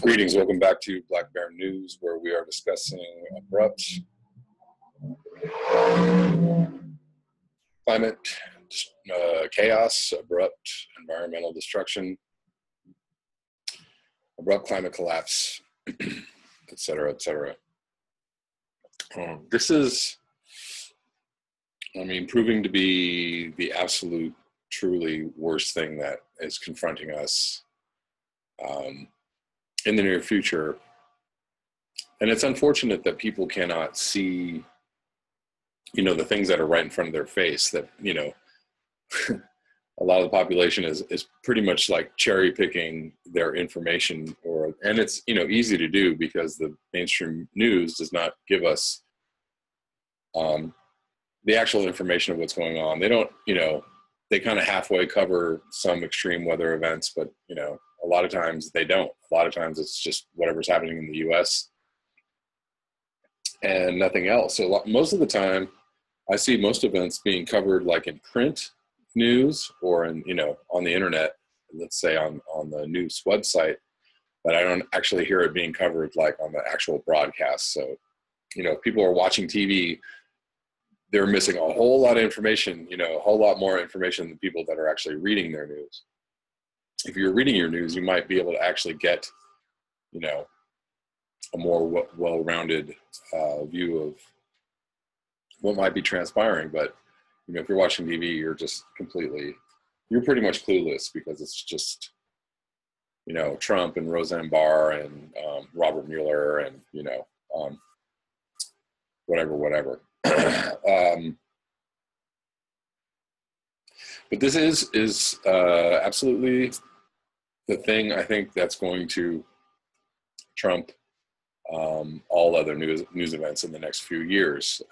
Greetings, welcome back to Black Bear News, where we are discussing abrupt climate chaos, abrupt environmental destruction, abrupt climate collapse, etc., etc. This is, proving to be the absolute, truly worst thing that is confronting us in the near future. And it's unfortunate that people cannot see, the things that are right in front of their face, that, a lot of the population is pretty much like cherry picking their information, and it's, easy to do because the mainstream news does not give us the actual information of what's going on. They don't, they kind of halfway cover some extreme weather events, but, a lot of times they don't. A lot of times it's just whatever's happening in the US and nothing else. So most of the time I see most events being covered like in print news or in, on the internet, let's say on the news website, but I don't actually hear it being covered like on the actual broadcast. So, if people are watching TV, they're missing a whole lot of information, a whole lot more information than people that are actually reading their news. If you're reading your news, you might be able to actually get, a more well-rounded view of what might be transpiring. But, if you're watching TV, you're pretty much clueless because it's just, Trump and Roseanne Barr and Robert Mueller and, whatever. But this is absolutely the thing I think that's going to trump all other news events in the next few years.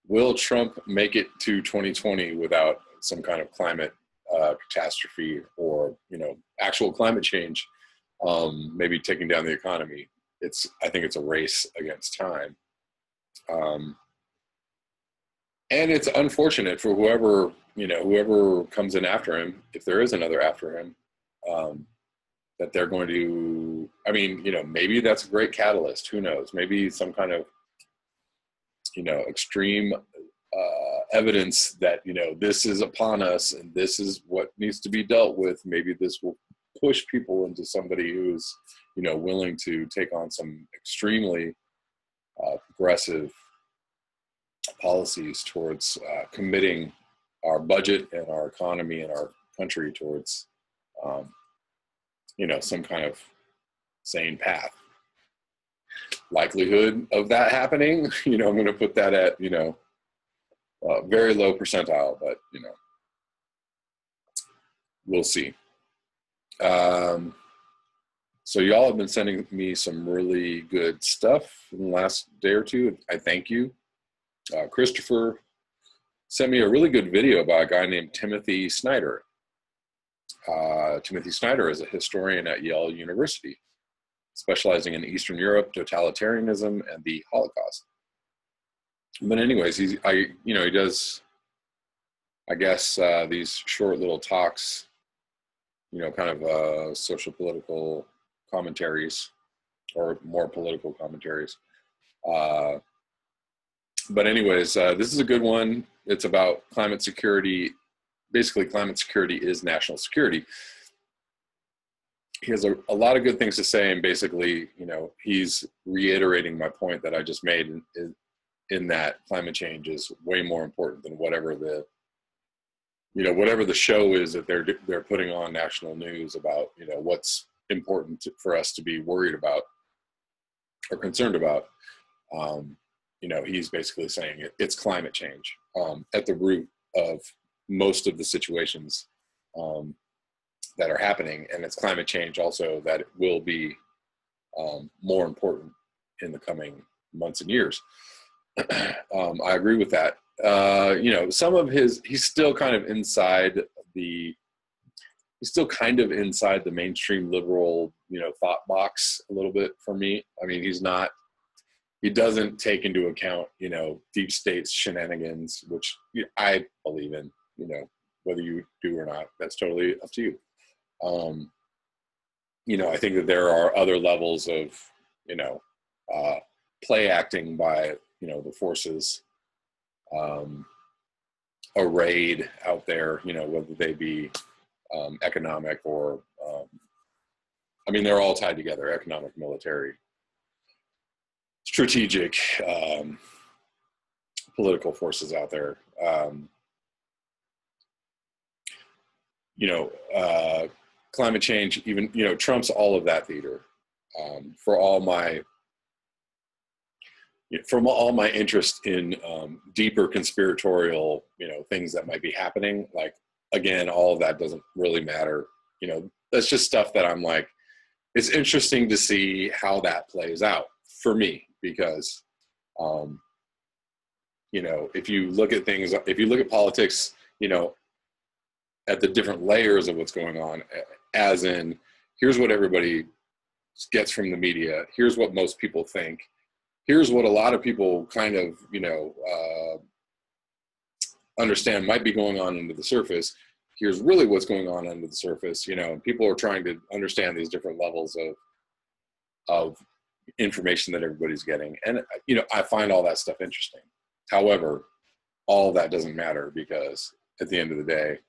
Will Trump make it to 2020 without some kind of climate catastrophe or, actual climate change, maybe taking down the economy? I think it's a race against time. And it's unfortunate for whoever comes in after him, if there is another after him, that they're going to, maybe that's a great catalyst. Who knows? Maybe some kind of, extreme evidence that, this is upon us and this is what needs to be dealt with. Maybe this will push people into somebody who's, willing to take on some extremely progressive policies towards committing our budget and our economy and our country towards, some kind of sane path. Likelihood of that happening, I'm going to put that at, very low percentile, but, we'll see. So y'all have been sending me some really good stuff in the last day or two. I thank you. Christopher sent me a really good video about a guy named Timothy Snyder. Timothy Snyder is a historian at Yale University, specializing in Eastern Europe, totalitarianism, and the Holocaust. But anyways, he does, I guess, these short little talks, kind of social political commentaries or more political commentaries. But anyways, this is a good one. It's about climate security. Basically, climate security is national security. He has a lot of good things to say, and basically, he's reiterating my point that I just made in that climate change is way more important than whatever the show is that they're putting on national news about, what's important for us to be worried about or concerned about. He's basically saying it's climate change at the root of most of the situations that are happening, and it's climate change also that it will be more important in the coming months and years. I agree with that. Some of he's still kind of inside the mainstream liberal, thought box a little bit for me. He's not he doesn't take into account, you know, deep state's shenanigans, which I believe in, you know, whether you do or not, that's totally up to you. You know, I think that there are other levels of, you know, play acting by, you know, the forces arrayed out there, you know, whether they be economic or, I mean, they're all tied together, economic, military, strategic, political forces out there. You know, climate change, even, you know, trumps all of that theater. For all my interest in deeper conspiratorial, you know, things that might be happening, like, again, all of that doesn't really matter. You know, that's just stuff that I'm like, it's interesting to see how that plays out for me, because, you know, if you look at things, if you look at politics, you know, at the different layers of what's going on, as in, here's what everybody gets from the media, here's what most people think, here's what a lot of people kind of, you know, understand might be going on under the surface, here's really what's going on under the surface, you know, and people are trying to understand these different levels of information that everybody's getting. And, you know, I find all that stuff interesting. However, all that doesn't matter, because at the end of the day,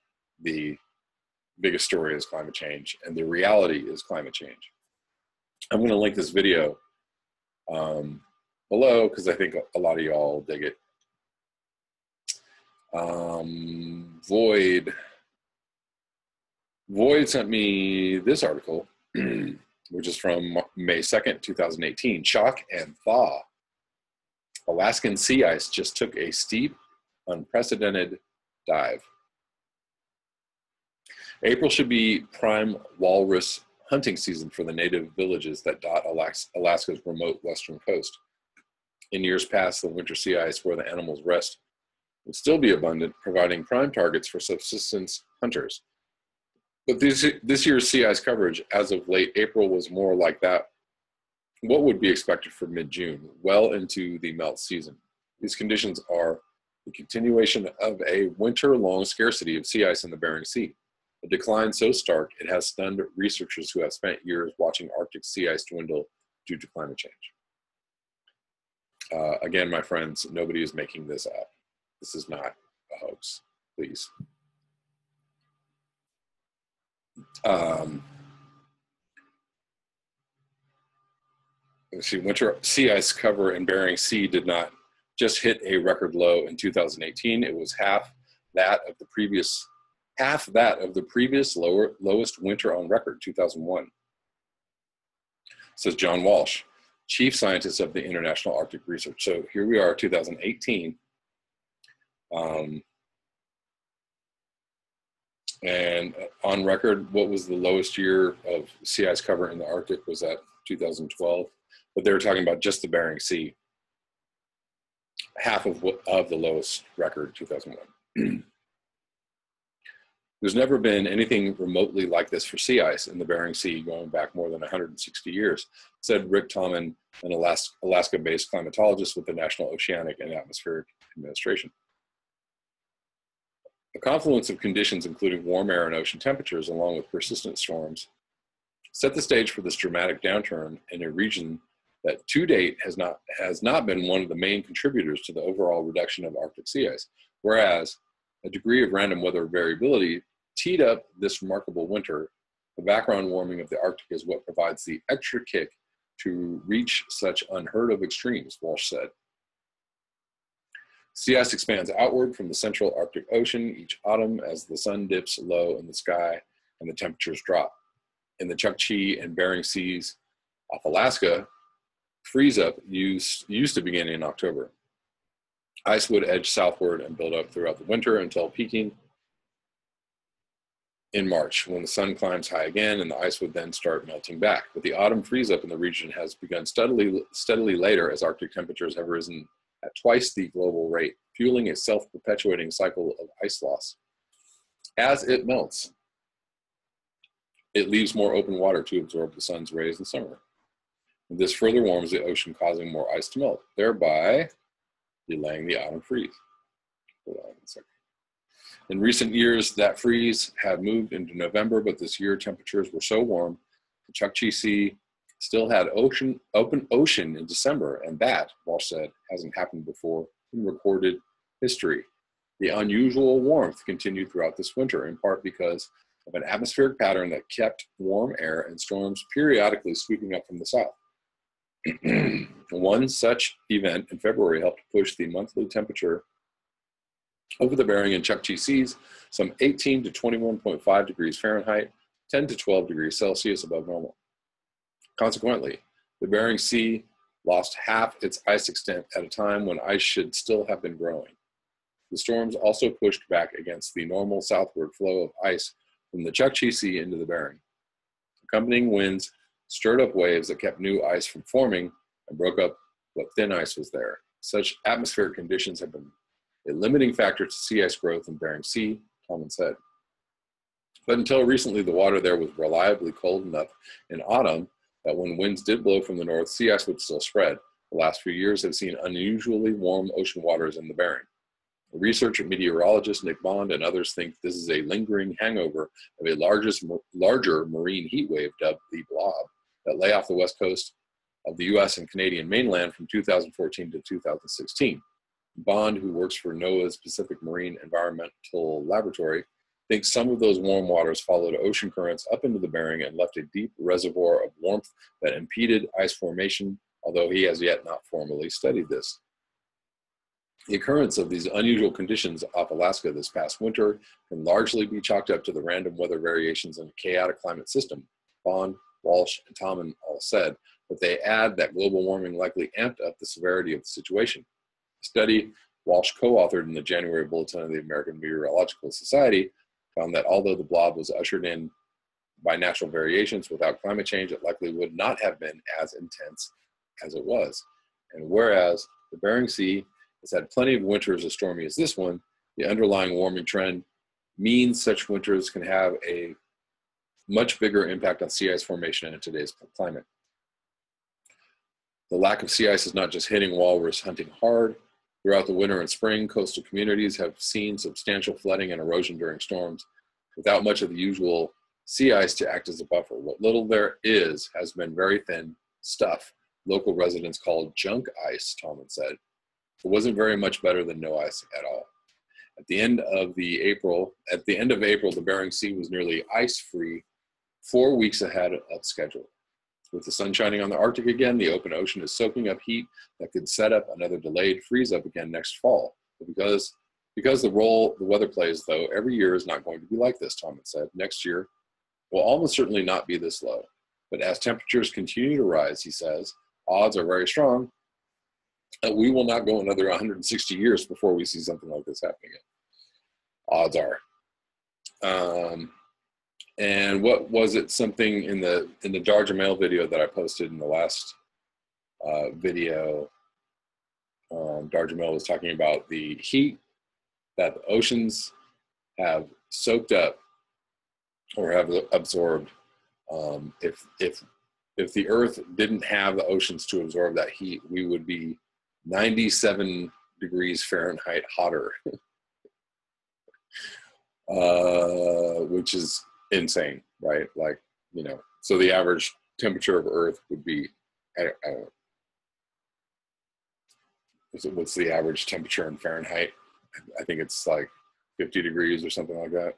the biggest story is climate change, and the reality is climate change. I'm going to link this video below, because I think a lot of y'all dig it. Void sent me this article, which is from May 2nd, 2018. Shock and thaw. Alaskan sea ice just took a steep, unprecedented dive. April should be prime walrus hunting season for the native villages that dot Alaska's remote western coast. In years past, the winter sea ice where the animals rest would still be abundant, providing prime targets for subsistence hunters. But this year's sea ice coverage as of late April was more like that, what would be expected for mid-June, well into the melt season. These conditions are the continuation of a winter-long scarcity of sea ice in the Bering Sea, a decline so stark it has stunned researchers who have spent years watching Arctic sea ice dwindle due to climate change. Again, my friends, nobody is making this up. This is not a hoax, please. Let's see, winter sea ice cover in Bering Sea did not just hit a record low in 2018. It was half that of the previous lowest winter on record, 2001. Says John Walsh, chief scientist of the International Arctic Research. So here we are, 2018. And on record, what was the lowest year of sea ice cover in the Arctic? Was that 2012? But they were talking about just the Bering Sea. Half of the lowest record, 2001. There's never been anything remotely like this for sea ice in the Bering Sea going back more than 160 years, said Rick Tommen, an Alaska-based climatologist with the National Oceanic and Atmospheric Administration. A confluence of conditions, including warm air and ocean temperatures, along with persistent storms, set the stage for this dramatic downturn in a region that to date has not been one of the main contributors to the overall reduction of Arctic sea ice, whereas a degree of random weather variability teed up this remarkable winter. The background warming of the Arctic is what provides the extra kick to reach such unheard of extremes, Walsh said. Sea ice expands outward from the central Arctic Ocean each autumn as the sun dips low in the sky and the temperatures drop. In the Chukchi and Bering Seas off Alaska, freeze-up used to begin in October. Ice would edge southward and build up throughout the winter until peaking in March, when the sun climbs high again and the ice would then start melting back. But the autumn freeze-up in the region has begun steadily later as Arctic temperatures have risen at twice the global rate, fueling a self-perpetuating cycle of ice loss. As it melts, it leaves more open water to absorb the sun's rays in summer. This further warms the ocean, causing more ice to melt, thereby delaying the autumn freeze. Hold on a second. In recent years, that freeze had moved into November, but this year temperatures were so warm, the Chukchi Sea still had open ocean in December, and that, Walsh said, hasn't happened before in recorded history. The unusual warmth continued throughout this winter, in part because of an atmospheric pattern that kept warm air and storms periodically sweeping up from the south. One such event in February helped push the monthly temperature over the Bering and Chukchi Seas some 18 to 21.5 degrees Fahrenheit, 10 to 12 degrees Celsius above normal. Consequently, the Bering Sea lost half its ice extent at a time when ice should still have been growing. The storms also pushed back against the normal southward flow of ice from the Chukchi Sea into the Bering. Accompanying winds stirred up waves that kept new ice from forming and broke up what thin ice was there. Such atmospheric conditions have been a limiting factor to sea ice growth in Bering Sea, Tomlin said. But until recently, the water there was reliably cold enough in autumn that when winds did blow from the north, sea ice would still spread. The last few years have seen unusually warm ocean waters in the Bering. Researcher meteorologist Nick Bond and others think this is a lingering hangover of a larger marine heat wave dubbed the blob that lay off the west coast of the U.S. and Canadian mainland from 2014 to 2016. Bond, who works for NOAA's Pacific Marine Environmental Laboratory, thinks some of those warm waters followed ocean currents up into the Bering and left a deep reservoir of warmth that impeded ice formation, although he has yet not formally studied this. The occurrence of these unusual conditions off Alaska this past winter can largely be chalked up to the random weather variations in a chaotic climate system, Bond, Walsh, and Tomlin all said, but they add that global warming likely amped up the severity of the situation. A study Walsh co-authored in the January Bulletin of the American Meteorological Society found that although the blob was ushered in by natural variations without climate change, it likely would not have been as intense as it was. And whereas the Bering Sea has had plenty of winters as stormy as this one, the underlying warming trend means such winters can have a much bigger impact on sea ice formation in today's climate. The lack of sea ice is not just hitting walrus hunting hard. Throughout the winter and spring, coastal communities have seen substantial flooding and erosion during storms, without much of the usual sea ice to act as a buffer. What little there is has been very thin stuff local residents call junk ice, Tomlin said. It wasn't very much better than no ice at all. At the end of April, the Bering Sea was nearly ice-free 4 weeks ahead of schedule. With the sun shining on the Arctic again, the open ocean is soaking up heat that could set up another delayed freeze-up again next fall. But because the role the weather plays, though, every year is not going to be like this, Tomlin said. Next year will almost certainly not be this low. But as temperatures continue to rise, he says, odds are very strong that we will not go another 160 years before we see something like this happening again. Odds are. And what was it? Something in the Darja Mail video that I posted in the last video. Darja Mail was talking about the heat that the oceans have soaked up or have absorbed. If the Earth didn't have the oceans to absorb that heat, we would be 97 degrees Fahrenheit hotter, which is insane, right? Like, so the average temperature of Earth would be, I don't know, what's the average temperature in Fahrenheit? I think it's like 50 degrees or something like that.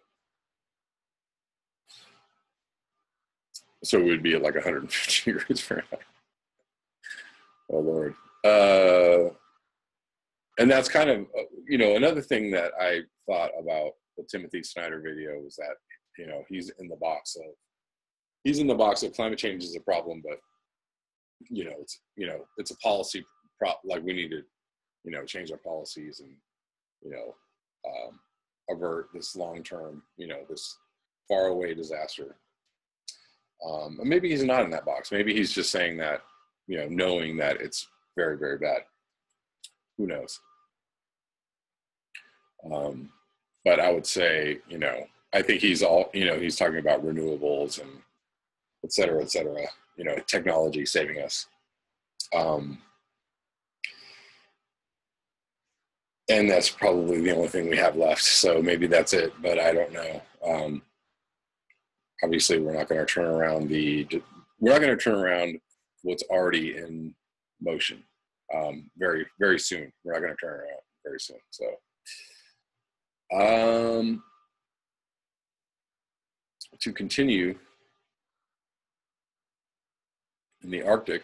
So it would be at like 150 degrees Fahrenheit. Oh, Lord. And that's kind of, another thing that I thought about the Timothy Snyder video was that, he's in the box of climate change is a problem, but, it's a policy like we need to, change our policies and, avert this long-term, this faraway disaster. And maybe he's not in that box. Maybe he's just saying that, knowing that it's very, very bad. Who knows? But I would say, I think he's talking about renewables and et cetera, technology saving us. Um, and that's probably the only thing we have left. So maybe that's it, but I don't know. Obviously, we're not going to turn around what's already in motion very, very soon. We're not going to turn around very soon. So, to continue in the Arctic,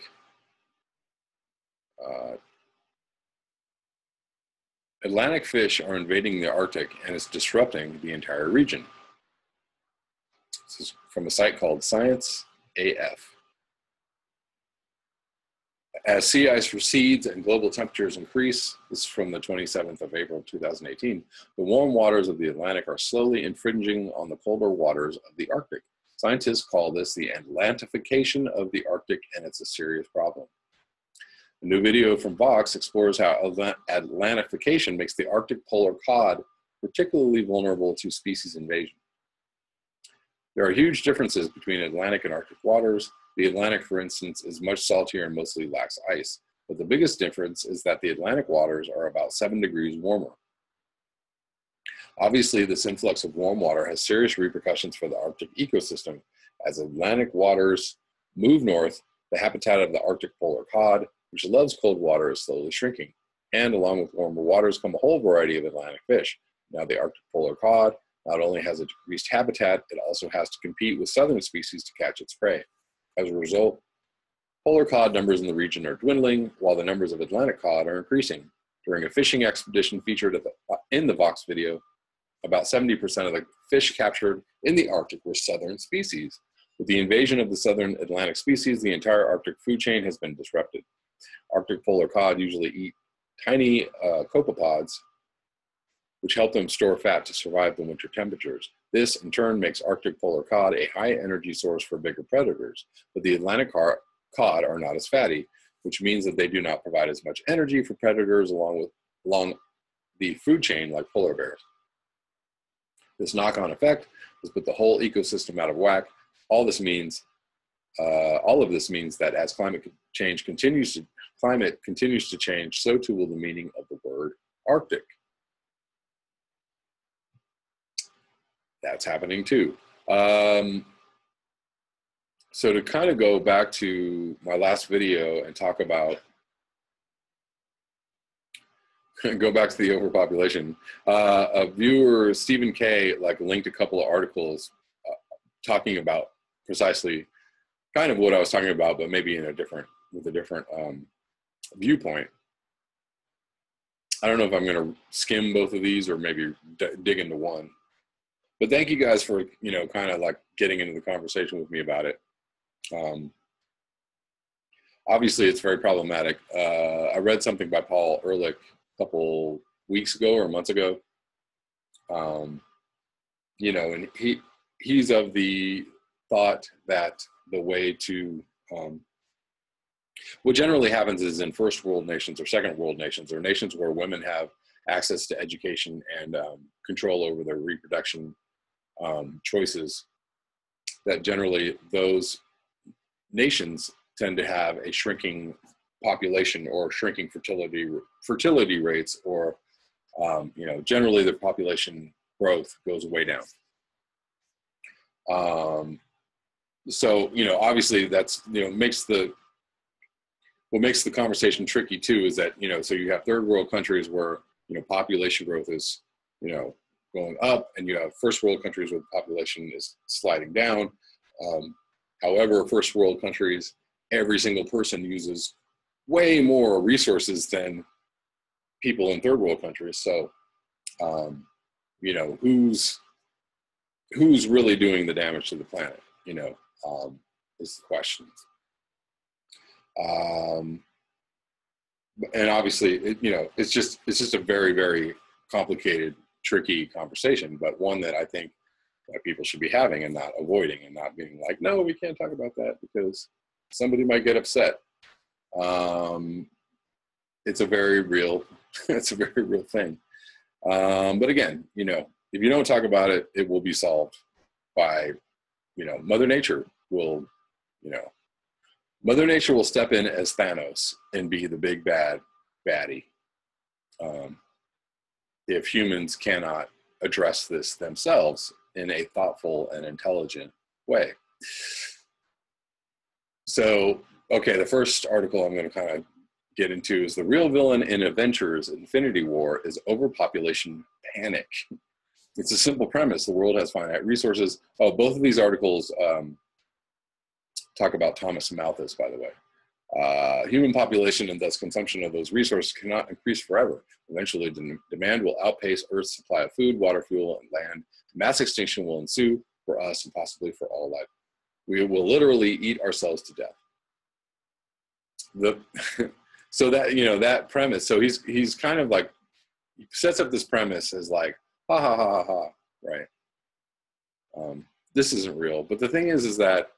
Atlantic fish are invading the Arctic and it's disrupting the entire region. This is from a site called Science AF. As sea ice recedes and global temperatures increase, this is from the 27th of April 2018, the warm waters of the Atlantic are slowly infringing on the colder waters of the Arctic. Scientists call this the Atlantification of the Arctic, and it's a serious problem. A new video from Vox explores how Atlantification makes the Arctic polar cod particularly vulnerable to species invasion. There are huge differences between Atlantic and Arctic waters. The Atlantic, for instance, is much saltier and mostly lacks ice. But the biggest difference is that the Atlantic waters are about 7 degrees warmer. Obviously, this influx of warm water has serious repercussions for the Arctic ecosystem. As Atlantic waters move north, the habitat of the Arctic polar cod, which loves cold water, is slowly shrinking. And along with warmer waters come a whole variety of Atlantic fish. Now the Arctic polar cod not only has a decreased habitat, it also has to compete with southern species to catch its prey. As a result, polar cod numbers in the region are dwindling, while the numbers of Atlantic cod are increasing. During a fishing expedition featured in the Vox video, about 70% of the fish captured in the Arctic were southern species. With the invasion of the southern Atlantic species, the entire Arctic food chain has been disrupted. Arctic polar cod usually eat tiny copepods, which help them store fat to survive the winter temperatures. This, in turn, makes Arctic polar cod a high-energy source for bigger predators, but the Atlantic cod are not as fatty, which means that they do not provide as much energy for predators along the food chain like polar bears. This knock-on effect has put the whole ecosystem out of whack. All of this means that as climate continues to change, so too will the meaning of the word Arctic. That's happening too. So to kind of go back to my last video and talk about, go back to the overpopulation, a viewer, Stephen K, linked a couple of articles talking about precisely kind of what I was talking about, but maybe with a different viewpoint. I don't know if I'm going to skim both of these or maybe dig into one. But thank you guys for, kind of getting into the conversation with me about it. Obviously, it's very problematic. I read something by Paul Ehrlich a couple weeks ago or months ago. And he's of the thought that the way to, what generally happens is in first world nations or second world nations, or nations where women have access to education and control over their reproduction choices, that generally those nations tend to have a shrinking population or shrinking fertility rates, or generally their population growth goes way down. So obviously that's what makes the conversation tricky too is that so you have third world countries where population growth is going up, and you have first world countries where the population is sliding down. However, first world countries, every single person uses way more resources than people in third world countries. So, who's really doing the damage to the planet? Is the question. And obviously, it's just a very, very complicated, tricky conversation, but one that I think that people should be having and not avoiding, and not being like, no, we can't talk about that because somebody might get upset. It's a very real thing. But again, if you don't talk about it, it will be solved by, Mother Nature will Mother Nature will step in as Thanos and be the big bad baddie if humans cannot address this themselves in a thoughtful and intelligent way. So, okay, the first article I'm going to kind of get into is the real villain in Avengers Infinity War is overpopulation panic. It's a simple premise. The world has finite resources. Oh, both of these articles talk about Thomas Malthus, by the way. Human population and thus consumption of those resources cannot increase forever. Eventually, demand will outpace Earth's supply of food, water, fuel, and land. Mass extinction will ensue for us and possibly for all life. We will literally eat ourselves to death. So that, you know, that premise. So he's kind of like, he sets up this premise as like, ha ha ha ha ha, right? This isn't real. But the thing is that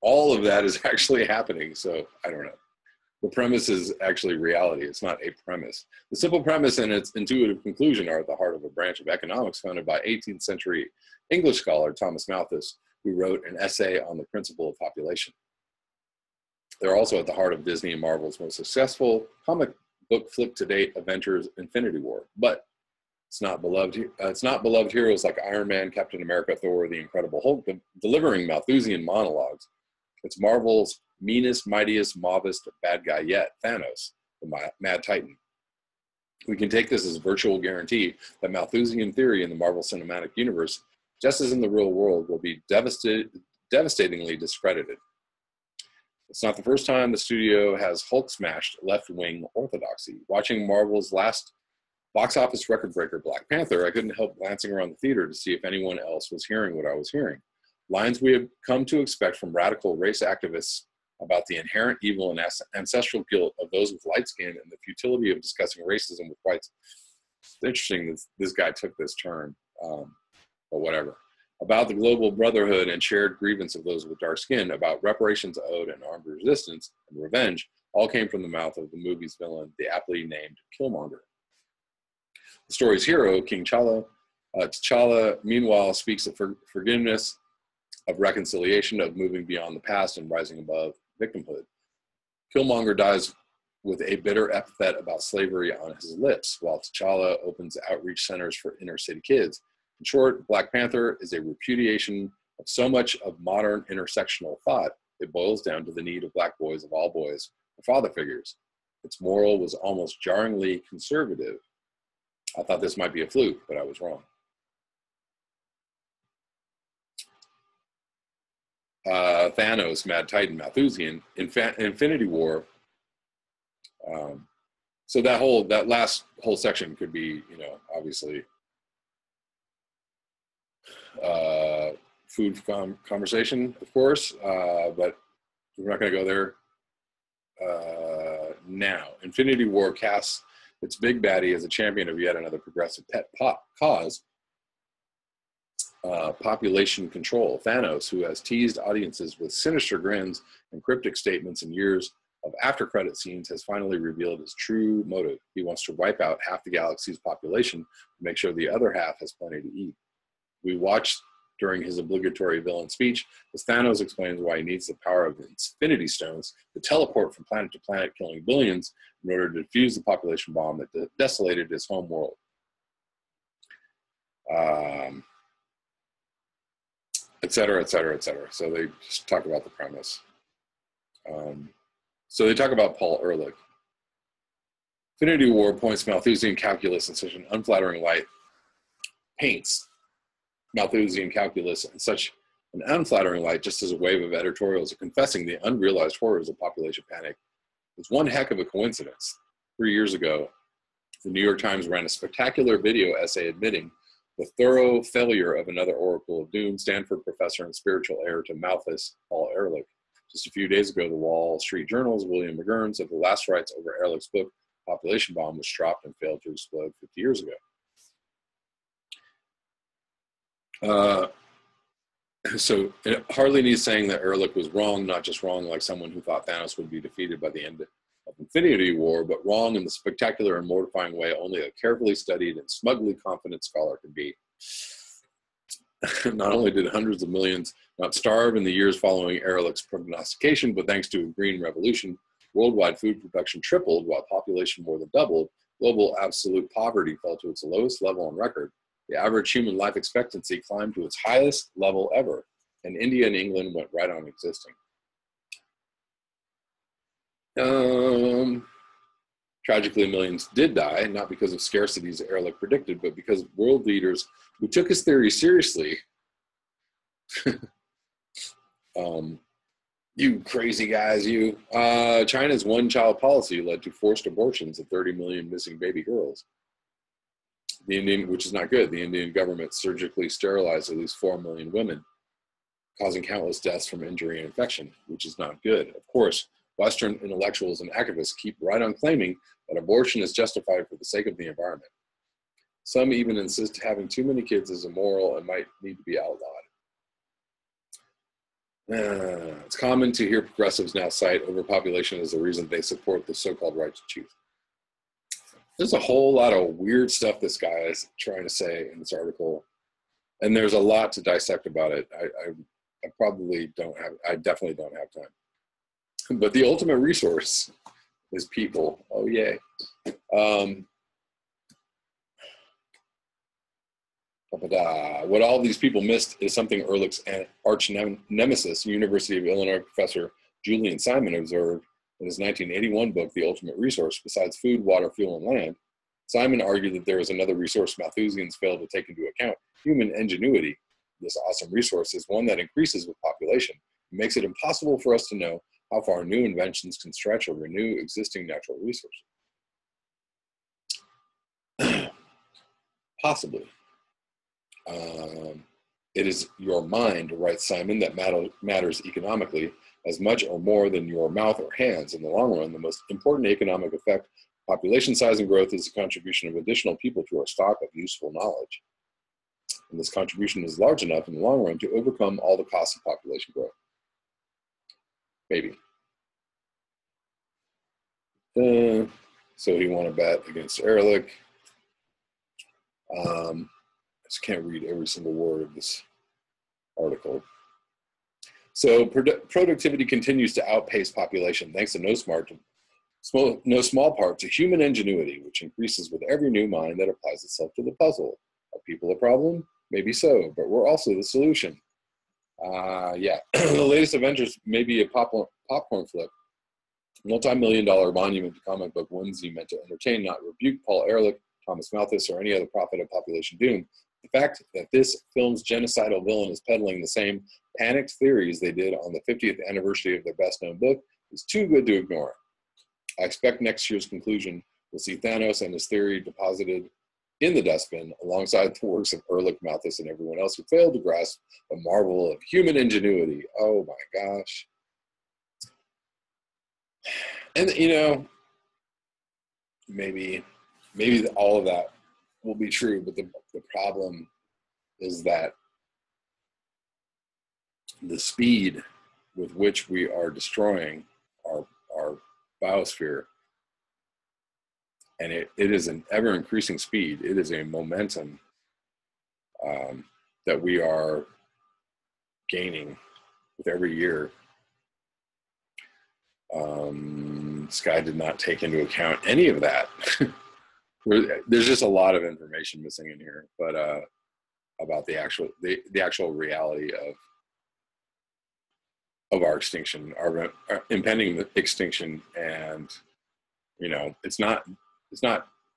all of that is actually happening. So I don't know. The premise is actually reality. It's not a premise. The simple premise and its intuitive conclusion are at the heart of a branch of economics founded by 18th century English scholar Thomas Malthus, who wrote an essay on the principle of population. They're also at the heart of Disney and Marvel's most successful comic book flick to date, Avengers Infinity War. But it's not beloved heroes like Iron Man, Captain America, Thor, the Incredible Hulk delivering Malthusian monologues. It's Marvel's meanest, mightiest, mauviest bad guy yet, Thanos, the Mad Titan. We can take this as a virtual guarantee that Malthusian theory in the Marvel Cinematic Universe, just as in the real world, will be devastatingly discredited. It's not the first time the studio has Hulk smashed left-wing orthodoxy. Watching Marvel's last box office record breaker, Black Panther, I couldn't help glancing around the theater to see if anyone else was hearing what I was hearing. Lines we have come to expect from radical race activists about the inherent evil and ancestral guilt of those with light skin and the futility of discussing racism with whites. It's interesting that this guy took this turn, but whatever. About the global brotherhood and shared grievance of those with dark skin, about reparations owed and armed resistance and revenge, all came from the mouth of the movie's villain, the aptly named Killmonger. The story's hero, King T'Challa, meanwhile, speaks of forgiveness, of reconciliation, of moving beyond the past and rising above victimhood. Killmonger dies with a bitter epithet about slavery on his lips, while T'Challa opens outreach centers for inner city kids. In short, Black Panther is a repudiation of so much of modern intersectional thought, it boils down to the need of Black boys of all boys for father figures. Its moral was almost jarringly conservative. I thought this might be a fluke, but I was wrong. Thanos, Mad Titan, Malthusian, Infinity War. So that last whole section could be, you know, obviously food conversation, of course, but we're not going to go there now. Infinity War casts its big baddie as a champion of yet another progressive pet cause. Population control. Thanos, who has teased audiences with sinister grins and cryptic statements in years of after-credit scenes, has finally revealed his true motive. He wants to wipe out half the galaxy's population to make sure the other half has plenty to eat. We watched during his obligatory villain speech as Thanos explains why he needs the power of Infinity Stones to teleport from planet to planet, killing billions in order to defuse the population bomb that desolated his home world. Et cetera, et cetera, et cetera. So they just talk about the premise. So they talk about Paul Ehrlich. Infinity War points Malthusian calculus in such an unflattering light, paints Malthusian calculus in such an unflattering light, just as a wave of editorials are confessing the unrealized horrors of population panic. It's one heck of a coincidence. 3 years ago, the New York Times ran a spectacular video essay admitting the thorough failure of another oracle of doom, Stanford professor and spiritual heir to Malthus, Paul Ehrlich. Just a few days ago, the Wall Street Journal's William McGurn said the last rights over Ehrlich's book, Population Bomb, was dropped and failed to explode 50 years ago. So it hardly needs saying that Ehrlich was wrong, not just wrong like someone who thought Thanos would be defeated by the end of Infinity War, but wrong in the spectacular and mortifying way only a carefully studied and smugly confident scholar can be. Not only did hundreds of millions not starve in the years following Ehrlich's prognostication, but thanks to a green revolution, worldwide food production tripled while population more than doubled. Global absolute poverty fell to its lowest level on record. The average human life expectancy climbed to its highest level ever, and India and England went right on existing. Tragically, millions did die, not because of scarcities Ehrlich predicted, but because world leaders who took his theory seriously, you crazy guys, you. China's one-child policy led to forced abortions of 30 million missing baby girls. The Indian, which is not good, the Indian government surgically sterilized at least 4 million women, causing countless deaths from injury and infection, which is not good. Of course, Western intellectuals and activists keep right on claiming that abortion is justified for the sake of the environment. Some even insist having too many kids is immoral and might need to be outlawed. It's common to hear progressives now cite overpopulation as the reason they support the so-called right to choose. There's a whole lot of weird stuff this guy is trying to say in this article, and there's a lot to dissect about it. I definitely don't have time. But the ultimate resource is people. Oh, yay. What all these people missed is something Ehrlich's arch nemesis, University of Illinois professor Julian Simon, observed in his 1981 book, The Ultimate Resource. Besides food, water, fuel, and land, Simon argued that there is another resource Malthusians failed to take into account: human ingenuity. This awesome resource is one that increases with population. It makes it impossible for us to know how far new inventions can stretch or renew existing natural resources. Possibly. It is your mind, writes Simon, that matters economically as much or more than your mouth or hands. In the long run, the most important economic effect of population size and growth is the contribution of additional people to our stock of useful knowledge. And this contribution is large enough in the long run to overcome all the costs of population growth. Maybe. So he won a bet against Ehrlich. I just can't read every single word of this article. So productivity continues to outpace population thanks to no small part to human ingenuity, which increases with every new mind that applies itself to the puzzle. Are people a problem? Maybe so, but we're also the solution. Yeah, the latest Avengers may be a popcorn flip. Multi-million-dollar monument to comic book whimsy meant to entertain, not rebuke Paul Ehrlich, Thomas Malthus, or any other prophet of population doom. The fact that this film's genocidal villain is peddling the same panicked theories they did on the 50th anniversary of their best-known book is too good to ignore. I expect next year's conclusion will see Thanos and his theory deposited in the dustbin alongside the works of Ehrlich, Malthus, and everyone else who failed to grasp the marvel of human ingenuity. Oh my gosh. And, you know, maybe all of that will be true, but the problem is that the speed with which we are destroying our biosphere, and it is an ever-increasing speed. It is a momentum that we are gaining with every year. This guy did not take into account any of that. There's just a lot of information missing in here, but about the actual reality of our extinction, our impending extinction, and you know, it's not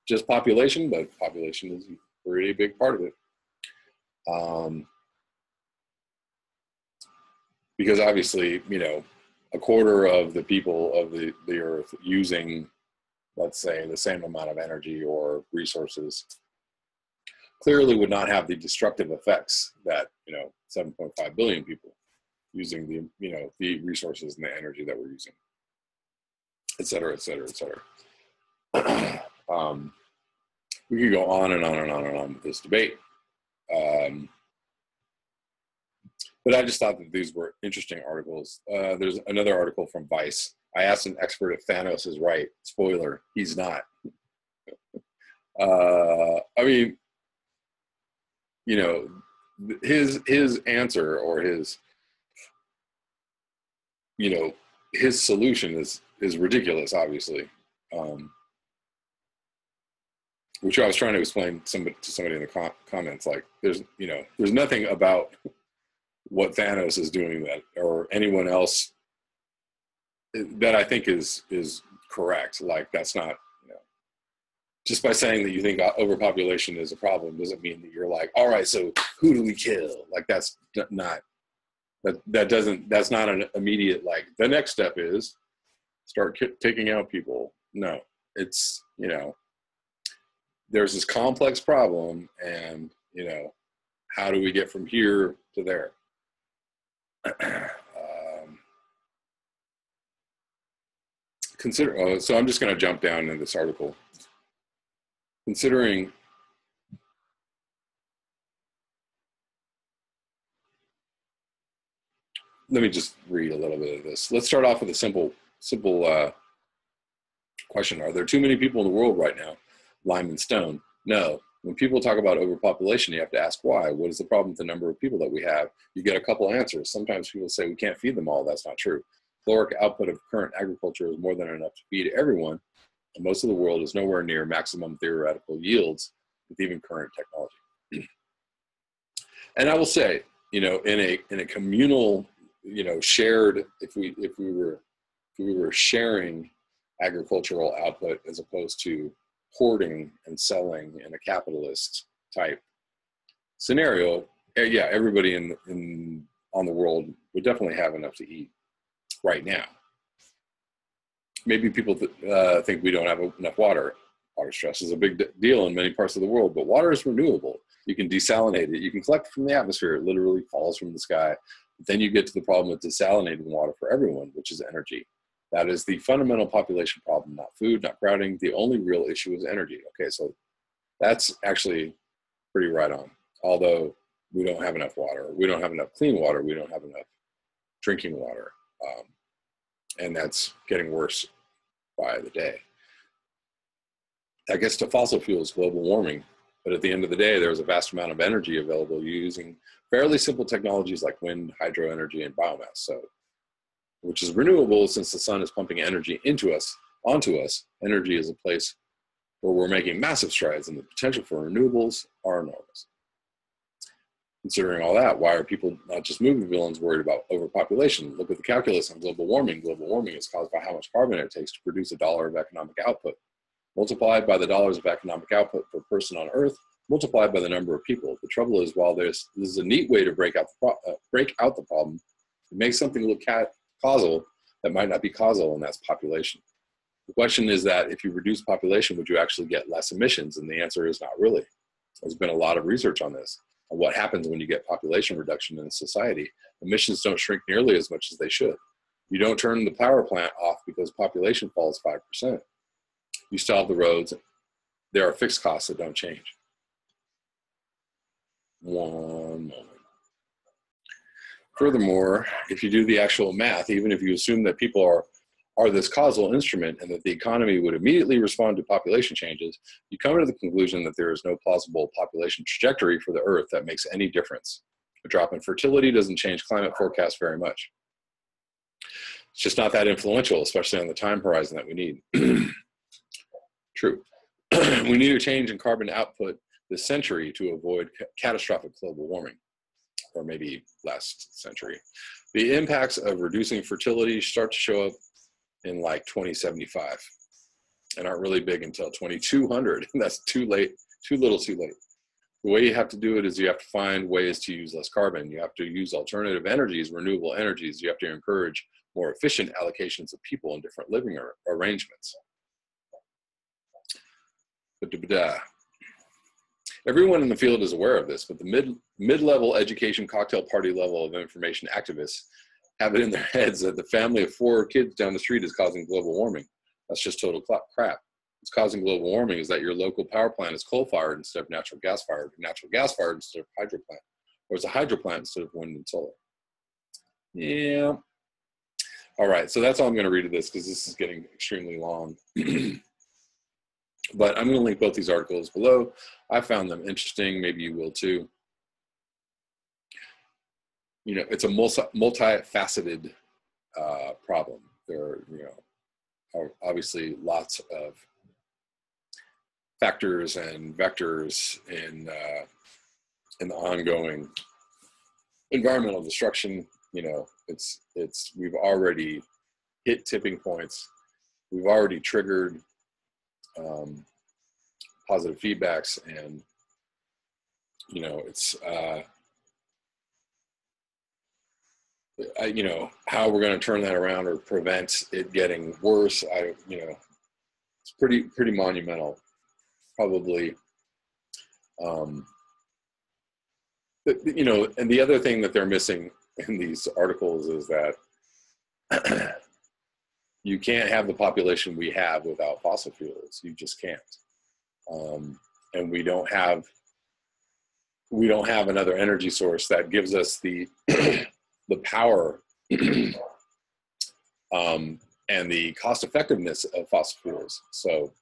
just population, but population is a pretty big part of it. Because obviously, you know, a quarter of the people of the earth using, let's say, the same amount of energy or resources clearly would not have the destructive effects that, you know, 7.5 billion people using the, you know, the resources and the energy that we're using, et cetera, et cetera, et cetera. We could go on and on and on and on with this debate. But I just thought that these were interesting articles. There's another article from Vice. I asked an expert if Thanos is right. Spoiler, he's not. I mean, you know, his answer, or his, you know, his solution is ridiculous, obviously. Which I was trying to explain to somebody in the comments, like there's nothing about what Thanos is doing that, or anyone else, that I think is correct. Like, that's not, just by saying that you think overpopulation is a problem doesn't mean that you're like, all right, so who do we kill? Like, that's not, that's not an immediate, like, the next step is start taking out people. No, it's, there's this complex problem, and, how do we get from here to there? So I'm just going to jump down in this article. Considering, let me just read a little bit of this. Let's start off with a simple question. Are there too many people in the world right now? Lime and Stone. No. When people talk about overpopulation, you have to ask why. What is the problem with the number of people that we have? You get a couple answers. Sometimes people say we can't feed them all. That's not true. Caloric output of current agriculture is more than enough to feed everyone, and most of the world is nowhere near maximum theoretical yields with even current technology. And I will say, in a communal, shared, if we were sharing agricultural output as opposed to hoarding and selling in a capitalist type scenario, yeah, everybody on the world would definitely have enough to eat right now. Maybe people think we don't have enough water. Water stress is a big deal in many parts of the world, but water is renewable. You can desalinate it. You can collect it from the atmosphere. It literally falls from the sky. But then you get to the problem with desalinating water for everyone, which is energy. That is the fundamental population problem, not food, not crowding. The only real issue is energy. Okay, so that's actually pretty right on. Although we don't have enough water, we don't have enough clean water, we don't have enough drinking water. And that's getting worse by the day. That gets to fossil fuels, global warming. But at the end of the day, there's a vast amount of energy available using fairly simple technologies like wind, hydro energy, and biomass. So, which is renewable, since the sun is pumping energy onto us. Energy is a place where we're making massive strides, and the potential for renewables are enormous. Considering all that, why are people, not just movie villains, worried about overpopulation? Look at the calculus on global warming. Global warming is caused by how much carbon it takes to produce $1 of economic output, multiplied by the dollars of economic output per person on Earth, multiplied by the number of people. The trouble is, while this is a neat way to break out the problem, it makes something look causal that might not be causal, and that's population. The question is that if you reduce population, would you actually get less emissions? And the answer is not really. There's been a lot of research on this, on what happens when you get population reduction in society. Emissions don't shrink nearly as much as they should. You don't turn the power plant off because population falls 5%. You still have the roads. There are fixed costs that don't change. One moment. Furthermore, if you do the actual math, even if you assume that people are this causal instrument and that the economy would immediately respond to population changes, you come to the conclusion that there is no plausible population trajectory for the Earth that makes any difference. A drop in fertility doesn't change climate forecasts very much. It's just not that influential, especially on the time horizon that we need. True. We need a change in carbon output this century to avoid catastrophic global warming, or maybe last century. The impacts of reducing fertility start to show up in like 2075 and aren't really big until 2200. That's too late, too little too late. The way you have to do it is you have to find ways to use less carbon. You have to use alternative energies, renewable energies. You have to encourage more efficient allocations of people in different living arrangements. Everyone in the field is aware of this, but the mid-level education cocktail party level of information activists have it in their heads that the family of 4 kids down the street is causing global warming. That's just total crap. What's causing global warming is that your local power plant is coal-fired instead of natural gas-fired, natural gas-fired instead of hydro plant, or it's a hydro plant instead of wind and solar. Yeah. All right, so that's all I'm going to read of this because this is getting extremely long. But I'm going to link both these articles below. I found them interesting. Maybe you will too. it's a multifaceted problem. There are, are obviously lots of factors and vectors in the ongoing environmental destruction. We've already hit tipping points. We've already triggered positive feedbacks, and how we're going to turn that around or prevent it getting worse. It's pretty monumental, probably. And the other thing that they're missing in these articles is that you can't have the population we have without fossil fuels. You just can't. And we don't have another energy source that gives us the the power and the cost effectiveness of fossil fuels. So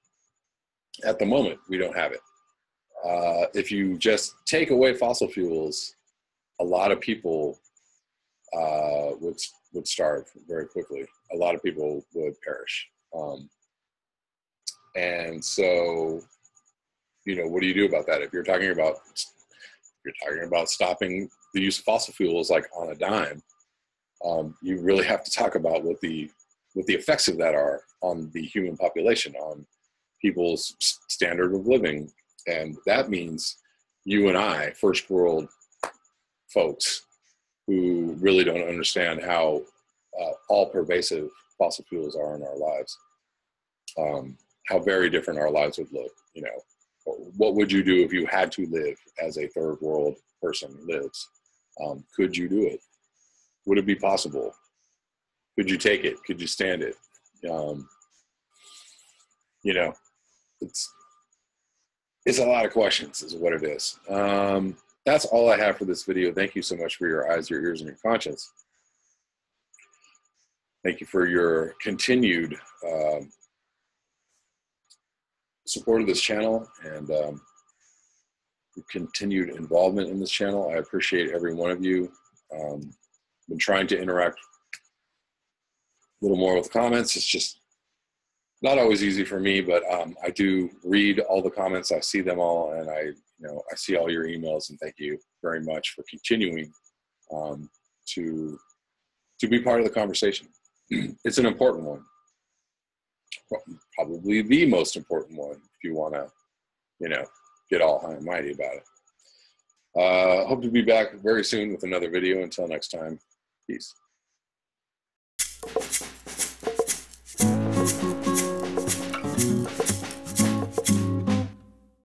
at the moment, we don't have it. If you just take away fossil fuels, a lot of people would starve very quickly. A lot of people would perish. And so, what do you do about that? If you're talking about stopping the use of fossil fuels like on a dime, you really have to talk about what the effects of that are on the human population, on people's standard of living. And that means you and I, first world folks, who really don't understand how all pervasive fossil fuels are in our lives, how very different our lives would look. What would you do if you had to live as a third world person lives? Could you do it? Would it be possible? Could you take it? Could you stand it? It's a lot of questions is what it is. That's all I have for this video. Thank you so much for your eyes, your ears, and your conscience. Thank you for your continued support of this channel and your continued involvement in this channel. I appreciate every one of you. Been trying to interact a little more with comments. It's just not always easy for me, but I do read all the comments. I see them all, and I see all your emails, and thank you very much for continuing to be part of the conversation. It's an important one. Probably the most important one if you want to, get all high and mighty about it. Hope to be back very soon with another video. Until next time, peace.